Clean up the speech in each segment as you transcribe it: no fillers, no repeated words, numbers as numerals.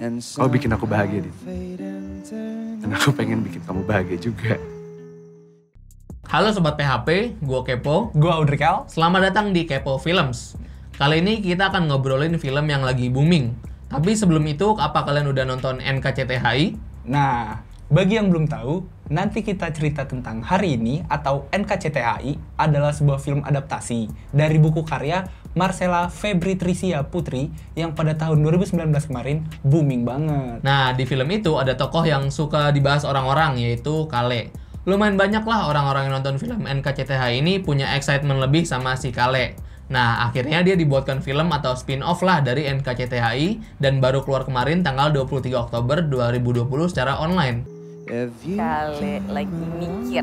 Kau bikin aku bahagia, Din. Dan aku pengen bikin kamu bahagia juga. Halo Sobat PHP, gue Kepo. Gue Audrikel. Selamat datang di Kepo Films. Kali ini kita akan ngobrolin film yang lagi booming. Tapi sebelum itu, apa kalian udah nonton NKCTHI? Nah, bagi yang belum tahu, nanti kita cerita tentang Hari Ini atau NKCTHI adalah sebuah film adaptasi dari buku karya Marcella Febri Tricia Putri yang pada tahun 2019 kemarin booming banget. Nah, di film itu ada tokoh yang suka dibahas orang-orang, yaitu Kale. Lumayan banyak lah orang-orang yang nonton film NKCTHI ini punya excitement lebih sama si Kale. Nah, akhirnya dia dibuatkan film atau spin-off lah dari NKCTHI dan baru keluar kemarin tanggal 23 Oktober 2020 secara online. Kale lagi mikir.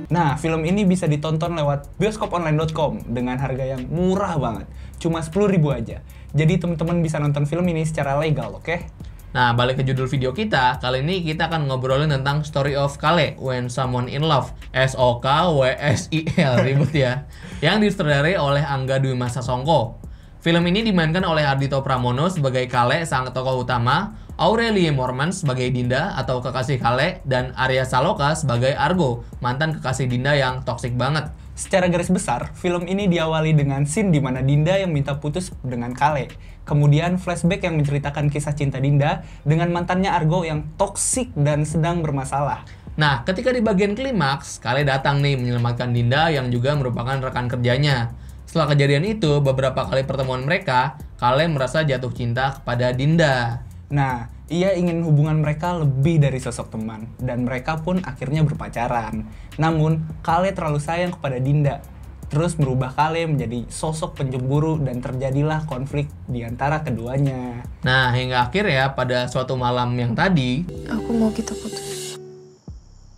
Nah, film ini bisa ditonton lewat bioskoponline.com dengan harga yang murah banget. Cuma 10.000 aja. Jadi teman-teman bisa nonton film ini secara legal, oke? Nah, balik ke judul video kita, kali ini kita akan ngobrolin tentang Story of Kale, When Someone in Love, SOKWSIL, ribut ya, yang disutradarai oleh Angga Dwi Masa Songko. Film ini dimainkan oleh Ardhito Pramono sebagai Kale, sang tokoh utama, Aurelie Moormans sebagai Dinda atau kekasih Kale, dan Arya Saloka sebagai Argo, mantan kekasih Dinda yang toksik banget. Secara garis besar, film ini diawali dengan scene di mana Dinda yang minta putus dengan Kale. Kemudian flashback yang menceritakan kisah cinta Dinda dengan mantannya Argo yang toksik dan sedang bermasalah. Nah, ketika di bagian klimaks, Kale datang nih menyelamatkan Dinda yang juga merupakan rekan kerjanya. Setelah kejadian itu, beberapa kali pertemuan mereka, Kale merasa jatuh cinta kepada Dinda. Nah, ia ingin hubungan mereka lebih dari sosok teman, dan mereka pun akhirnya berpacaran. Namun, Kale terlalu sayang kepada Dinda, terus merubah Kale menjadi sosok pencemburu dan terjadilah konflik di antara keduanya. Nah, hingga akhirnya pada suatu malam yang tadi, Aku mau kita putus.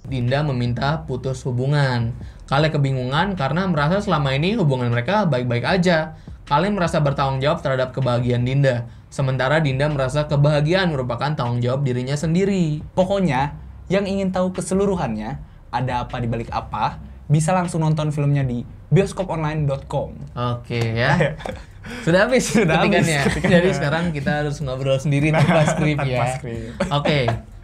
Dinda meminta putus hubungan. Kale kebingungan karena merasa selama ini hubungan mereka baik-baik aja. Kale merasa bertanggung jawab terhadap kebahagiaan Dinda. Sementara Dinda merasa kebahagiaan merupakan tanggung jawab dirinya sendiri. Pokoknya, yang ingin tahu keseluruhannya, ada apa di balik apa, bisa langsung nonton filmnya di bioskoponline.com. Oke ya. Sudah habis Sudah habis ketikannya. ketikannya. Jadi sekarang kita harus ngobrol sendiri tanpa skrip ya. Tanpa skrip. Oke.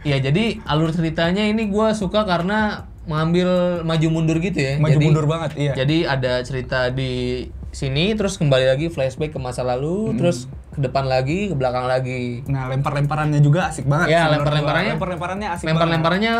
Ya jadi alur ceritanya ini gue suka karena mengambil maju mundur gitu ya. Maju Jadi- mundur banget, iya. Jadi ada cerita di sini, terus kembali lagi flashback ke masa lalu, terus ke depan lagi, ke belakang lagi. Nah, lempar-lemparannya juga asik banget. Ya, sih menurut gua. lempar-lemparannya Lempar-lemparannya asik Lempar-lemparannya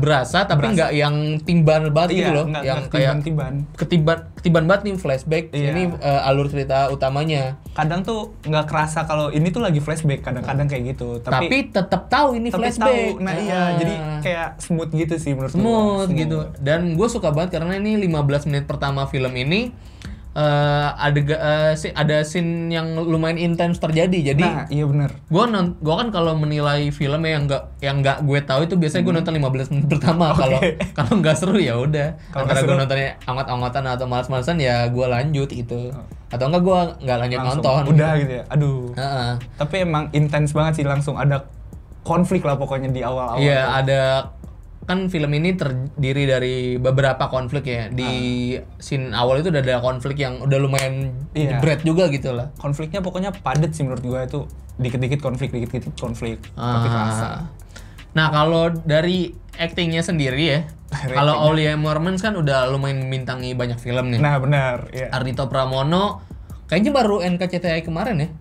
berasa, tapi Berasa. nggak yang timban banget Iya, gitu loh. nggak Yang kayak ketiban-tiban. ketiban banget nih flashback. Iya. Ini alur cerita utamanya. Kadang tuh nggak kerasa kalau ini tuh lagi flashback, kadang-kadang kayak gitu. Tapi tetap tahu ini tapi flashback. tahu. Nah, iya, jadi kayak smooth gitu sih menurut gua. smooth gitu. Dan gue suka banget karena ini 15 menit pertama film ini ada scene yang lumayan intens terjadi. Jadi Nah, iya bener. gua kan kalau menilai film yang nggak gue tahu itu biasanya gue nonton 15 menit pertama. Kalau kalau nggak seru ya udah. Kalau Antara nggak gue seru- nontonnya anggot-anggotan atau malas-malasan ya gue lanjut gitu. Atau enggak gue nggak lanjut Langsung nonton. udah gitu ya. Aduh. Heeh. Tapi emang intens banget sih, langsung ada konflik lah pokoknya di awal-awal. Iya, tuh. ada kan film ini terdiri dari beberapa konflik ya. Di scene awal itu udah ada konflik yang udah lumayan Iya. jebret juga gitu lah. Konfliknya pokoknya padat sih menurut gua, itu dikit-dikit konflik, dikit-dikit konflik. Tapi kerasa. Nah, kalau dari actingnya sendiri ya, kalau Aurelie Moormans kan udah lumayan membintangi banyak film nih. Nah, benar. Iya. Ardhito Pramono kayaknya baru NKCTHI kemarin ya.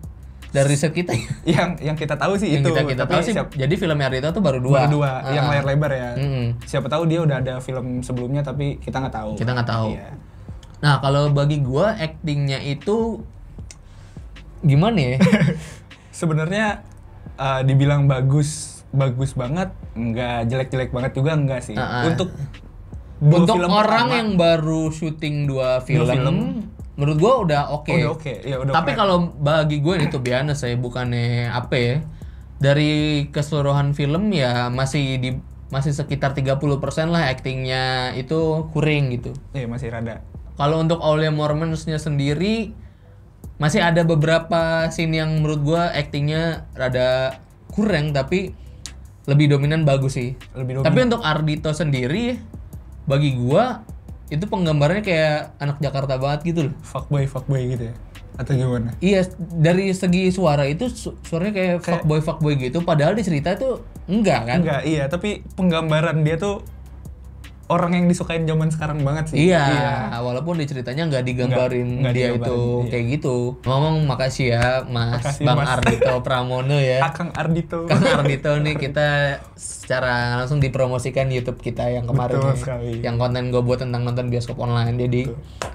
Dari riset kita ya. Yang kita tahu sih Yang itu. kita tapi tahu sih, jadi filmnya Ardhito tuh baru dua. baru dua, yang layar lebar ya. Siapa tahu dia udah ada film sebelumnya tapi kita nggak tahu. Kita nggak tahu. Iya. Nah, kalau bagi gua actingnya itu gimana ya? Sebenarnya dibilang bagus banget, nggak jelek-jelek banget juga enggak sih. Untuk dua Untuk film orang pertama, yang baru syuting dua film, film. menurut gua udah oke. udah oke. Ya, udah Tapi keren. kalau bagi gue itu biasa saya bukannya apa ya. Dari keseluruhan film ya masih sekitar 30% lah actingnya itu kuring gitu. Iya, masih rada. Kalau untuk Aurelie Moormans-nya sendiri masih ada beberapa scene yang menurut gue actingnya rada kurang tapi lebih dominan bagus sih. Lebih dominan. Tapi untuk Ardhito sendiri bagi gue itu penggambarannya kayak anak Jakarta banget gitu loh. Fuckboy gitu ya. Atau gimana? Iya, dari segi suara itu suaranya kayak fuckboy gitu, padahal di cerita itu enggak kan? Enggak, iya, tapi penggambaran dia tuh orang yang disukain zaman sekarang banget sih. Iya, walaupun di ceritanya nggak digambarin Nggak dia digambarin, itu iya. kayak gitu. Ngomong makasih ya Mas Makasih, Bang Mas. Ardito Pramono ya. Akang Ardito. Kang Ardito nih kita secara langsung dipromosikan YouTube kita yang kemarin Betul ya. sekali. Yang konten gue buat tentang nonton bioskop online. Jadi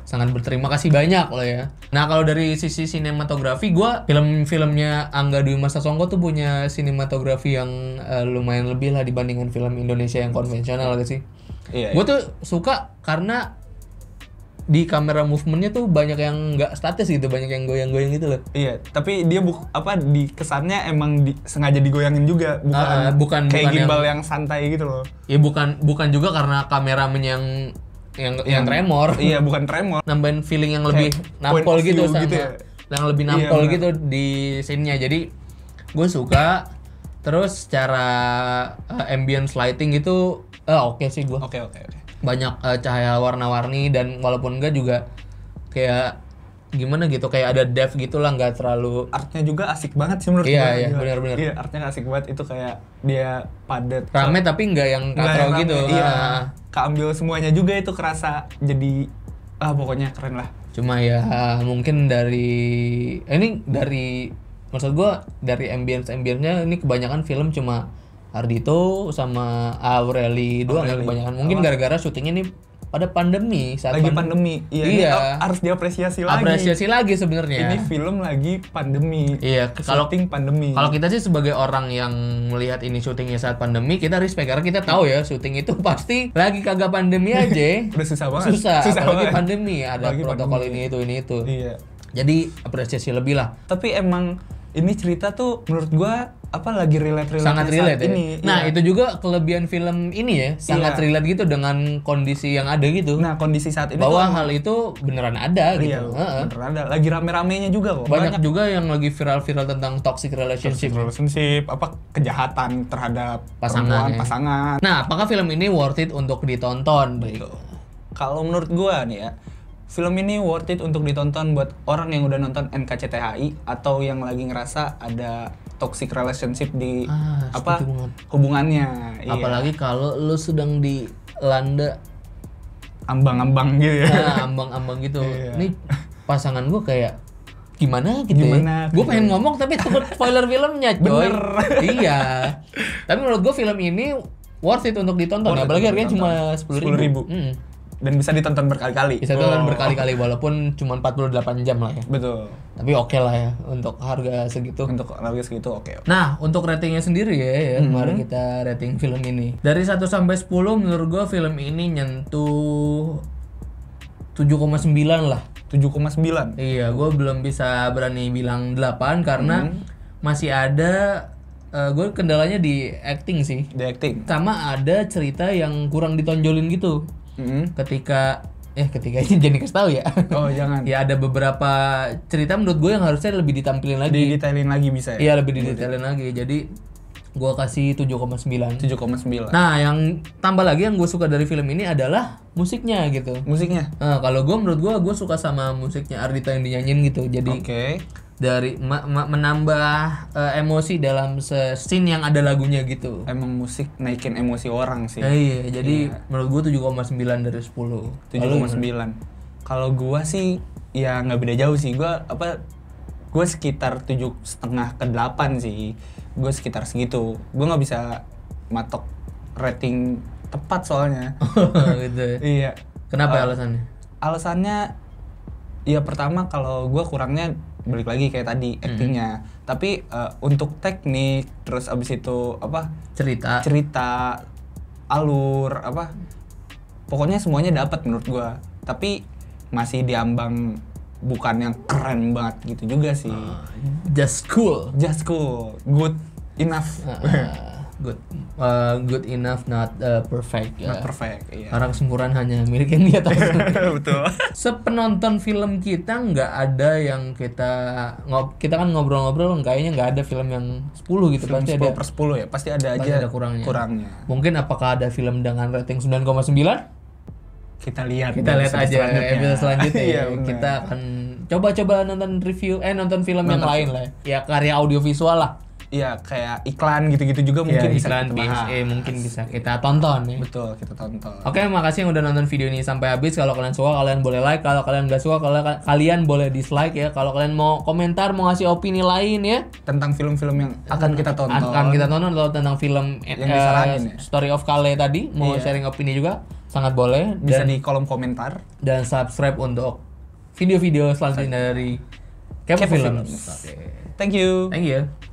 sangat berterima kasih banyak loh ya. Nah kalau dari sisi sinematografi, gue film-filmnya Angga Dwi Masa Songko tuh punya sinematografi yang lumayan lebih lah dibandingkan film Indonesia yang konvensional gak sih? Iya. Gue tuh suka karena di kamera movementnya tuh banyak yang nggak statis gitu, banyak yang goyang-goyang gitu loh. Iya, tapi dia di kesannya emang sengaja digoyangin juga, bukan kayak bukan gimbal yang santai gitu loh. Ya bukan juga karena kameramen yang tremor. Iya, bukan tremor. Nambahin feeling yang lebih Kayak nampol point of gitu view sama gitu ya. yang lebih Iya, nampol benar. gitu di scene-nya. Jadi gue suka. Terus secara ambience lighting itu oke sih gue. Oke. Banyak cahaya warna-warni dan walaupun enggak juga kayak gimana gitu, kayak ada depth gitu lah, nggak terlalu Artnya juga asik banget sih menurut Iya, gue. iya, Gila. benar-benar. Iya, artnya asik banget, itu kayak dia padat. rame tapi nggak yang Nggak katro yang rame, gitu. Iya. Ah. Keambil semuanya juga itu kerasa jadi pokoknya keren lah. Cuma ya mungkin maksud gua dari ambience-nya ini kebanyakan film cuma Ardito sama Aureli doang ya Aureli. kebanyakan. Mungkin gara-gara syutingnya nih pada pandemi saat Lagi pandemi. Iya, ini Iya. harus diapresiasi lagi. Apresiasi lagi sebenarnya. Ini film lagi pandemi. Iya, kalau Syuting pandemi. Kalau kita sih sebagai orang yang melihat ini syutingnya saat pandemi, kita respect karena kita tahu ya syuting itu pasti lagi kagak pandemi aja. Udah susah banget. Susah apalagi banget. pandemi, ada Apalagi protokol pandemi. ini itu. Iya. Jadi apresiasi lebih lah. Tapi emang ini cerita tuh menurut gua lagi relate Sangat relate ya. ini. Nah, Iya. itu juga kelebihan film ini ya, sangat Iya. relate gitu dengan kondisi yang ada gitu. Nah, kondisi saat ini bahwa tuh hal itu beneran ada iya, gitu. Heeh. bener ada. Lagi rame-ramenya juga kok. Banyak juga yang lagi viral-viral tentang toxic relationship. relationship, kejahatan terhadap Pasangan, ya. pasangan. Nah, apakah film ini worth it untuk ditonton? Baik. Kalau menurut gua nih ya, film ini worth it untuk ditonton buat orang yang udah nonton NKCTHI atau yang lagi ngerasa ada toxic relationship di setuju banget. hubungannya. Iya. Apalagi kalau lu sedang dilanda ambang-ambang gitu ya. ambang-ambang gitu. Iya. Ini pasangan gue kayak gimana gitu Gimana ya. Gue gitu. pengen ngomong tapi takut spoiler filmnya, coy. Bener. Iya. Tapi menurut gue film ini worth it untuk ditonton. Worth it Apalagi untuk harganya cuma 10.000. 10.000. Dan bisa ditonton berkali-kali. Bisa ditonton berkali-kali walaupun cuma 48 jam lah ya. Betul. Tapi oke lah ya untuk harga segitu. Untuk harga segitu oke. Nah, untuk ratingnya sendiri ya, mari kita rating film ini. Dari 1 sampai 10 menurut gua film ini nyentuh 7,9 lah. 7,9. Iya, gua belum bisa berani bilang 8 karena masih ada gue kendalanya di acting sih. Di acting. Sama ada cerita yang kurang ditonjolin gitu. Ketika ini jangan dikasih tahu ya. Oh, jangan. Ya ada beberapa cerita menurut gue yang harusnya lebih ditampilin lagi. Didetailin lagi bisa ya? Iya, lebih didetailin lagi. Jadi gua kasih 7,9. 7,9. Nah, yang tambah lagi yang gue suka dari film ini adalah musiknya gitu. Musiknya? Nah, kalau menurut gue suka sama musiknya Ardito yang dinyanyiin gitu. Jadi Oke. dari menambah emosi dalam scene yang ada lagunya gitu. Emang musik naikin emosi orang sih. Iya, jadi menurut gue 7,9 dari 10. 7,9. Kalau gua sih ya nggak beda jauh sih. Gua sekitar 7,5 ke 8 sih. Gua sekitar segitu. Gua nggak bisa matok rating tepat soalnya. gitu ya. Iya. Kenapa alasannya? Alasannya ya pertama kalau gua kurangnya balik lagi kayak tadi actingnya. Tapi untuk teknik terus abis itu cerita alur pokoknya semuanya dapat menurut gua. Tapi masih diambang bukan yang keren banget gitu juga sih. Just cool. Just cool, good enough. Good enough, not perfect. Not perfect, iya. Orang sempurna hanya milik yang di atas. Betul. Sepenonton film kita nggak ada yang kita kan ngobrol-ngobrol kayaknya nggak ada film yang 10 gitu. Film Pasti 10 ada per 10 ya, pasti ada pasti aja ada kurangnya. kurangnya. Mungkin apakah ada film dengan rating 9,9? Kita lihat aja episode selanjutnya. Iya, Ya. benar. Kita akan coba-coba nonton nonton film yang lain lah. Ya karya audiovisual lah. Iya, kayak iklan gitu-gitu juga mungkin Ya, bisa iklan kita bahas. mungkin bisa kita tonton ya. Betul, kita tonton. Oke, makasih yang udah nonton video ini sampai habis. Kalau kalian suka, kalian boleh like. Kalau kalian nggak suka, kalian boleh dislike ya. Kalau kalian mau komentar, mau ngasih opini lain ya, Tentang film-film yang akan kita tonton. akan kita tonton atau tentang film Yang disaranin ya. Story of Kale tadi, mau Iya. sharing opini juga sangat boleh. Bisa Dan, di kolom komentar. dan subscribe untuk video-video selanjutnya dari Kepo Kepo Films. Films. Oke. Thank you. Thank you.